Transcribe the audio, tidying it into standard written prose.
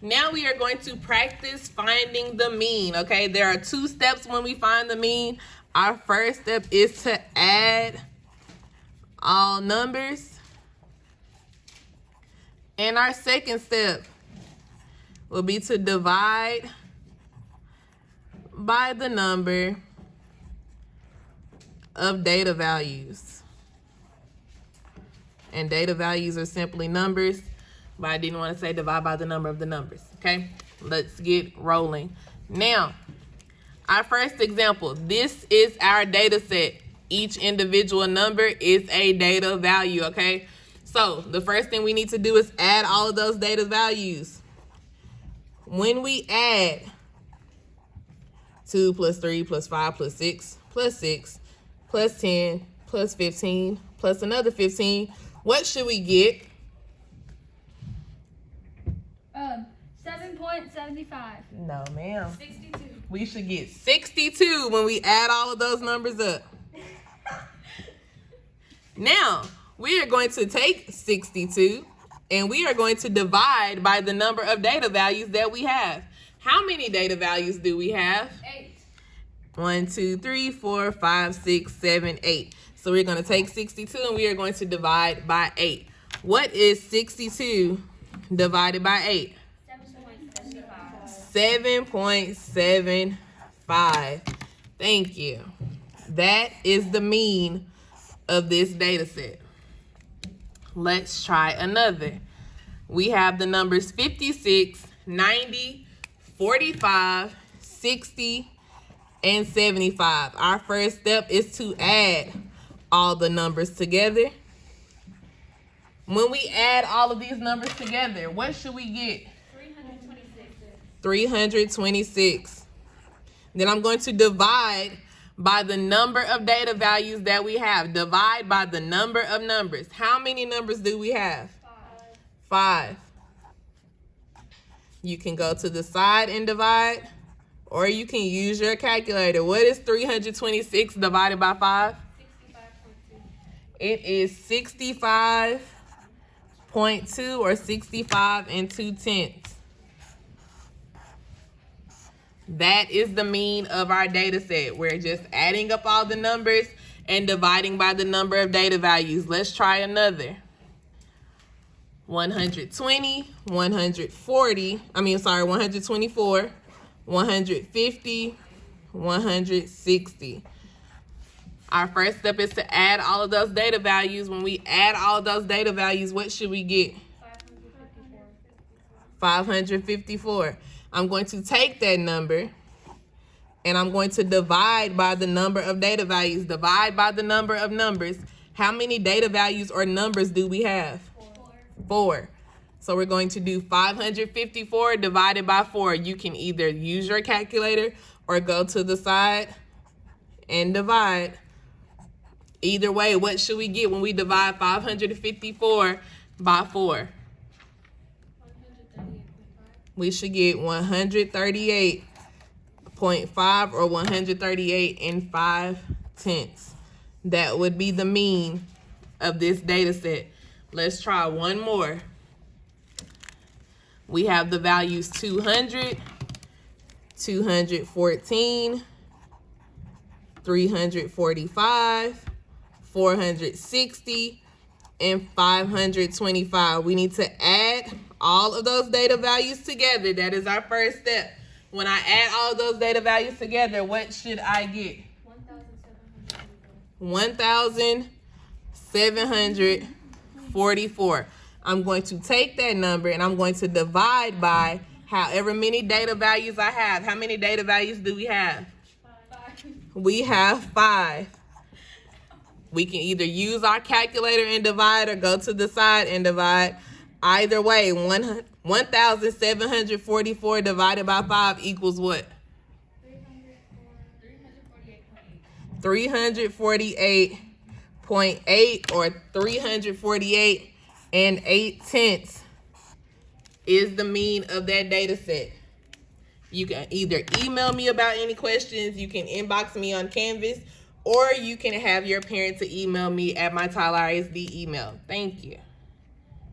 Now we are going to practice finding the mean, okay? There are 2 steps when we find the mean. Our first step is to add all numbers. And our second step will be to divide by the number of data values. And data values are simply numbers, but I didn't want to say divide by the number of the numbers, okay? Let's get rolling. Now, our first example, this is our data set. Each individual number is a data value, okay? So the first thing we need to do is add all of those data values. When we add 2 plus 3 plus 5 plus 6 plus 6 plus 10 plus 15 plus another 15, what should we get? 7.75. No, ma'am. 62. We should get 62 when we add all of those numbers up. Now, we are going to take 62 and we are going to divide by the number of data values that we have. How many data values do we have? 8. 1, 2, 3, 4, 5, 6, 7, 8. So we're going to take 62 and we are going to divide by 8. What is 62 divided by 8? 7.75. Thank you. That is the mean of this data set. Let's try another. We have the numbers 56, 90, 45, 60, and 75. Our first step is to add all the numbers together. When we add all of these numbers together, what should we get? 326. Then I'm going to divide by the number of data values that we have. Divide by the number of numbers. How many numbers do we have? 5. You can go to the side and divide, or you can use your calculator. What is 326 divided by 5? 65.2. It is 65.2 or 65 and 2/10. That is the mean of our data set. We're just adding up all the numbers and dividing by the number of data values. Let's try another. 120, 124, 150, 160. Our first step is to add all of those data values. When we add all of those data values, what should we get? 554. I'm going to take that number and I'm going to divide by the number of data values. Divide by the number of numbers. How many data values or numbers do we have? 4. So we're going to do 554 divided by 4. You can either use your calculator or go to the side and divide. Either way, what should we get when we divide 554 by 4? We should get 138.5 or 138 and 5/10. That would be the mean of this data set. Let's try one more. We have the values 200, 214, 345, 460, and 525. We need to add all of those data values together. That is our first step. When I add all of those data values together, what should I get? 1,744. I'm going to take that number and I'm going to divide by however many data values I have. How many data values do we have? 5. We have 5. We can either use our calculator and divide or go to the side and divide. Either way, 1,744 divided by 5 equals what? 348.8 or 348 and 8/10 is the mean of that data set. You can either email me about any questions, you can inbox me on Canvas, or you can have your parent to email me at my Tyler ISD email. Thank you.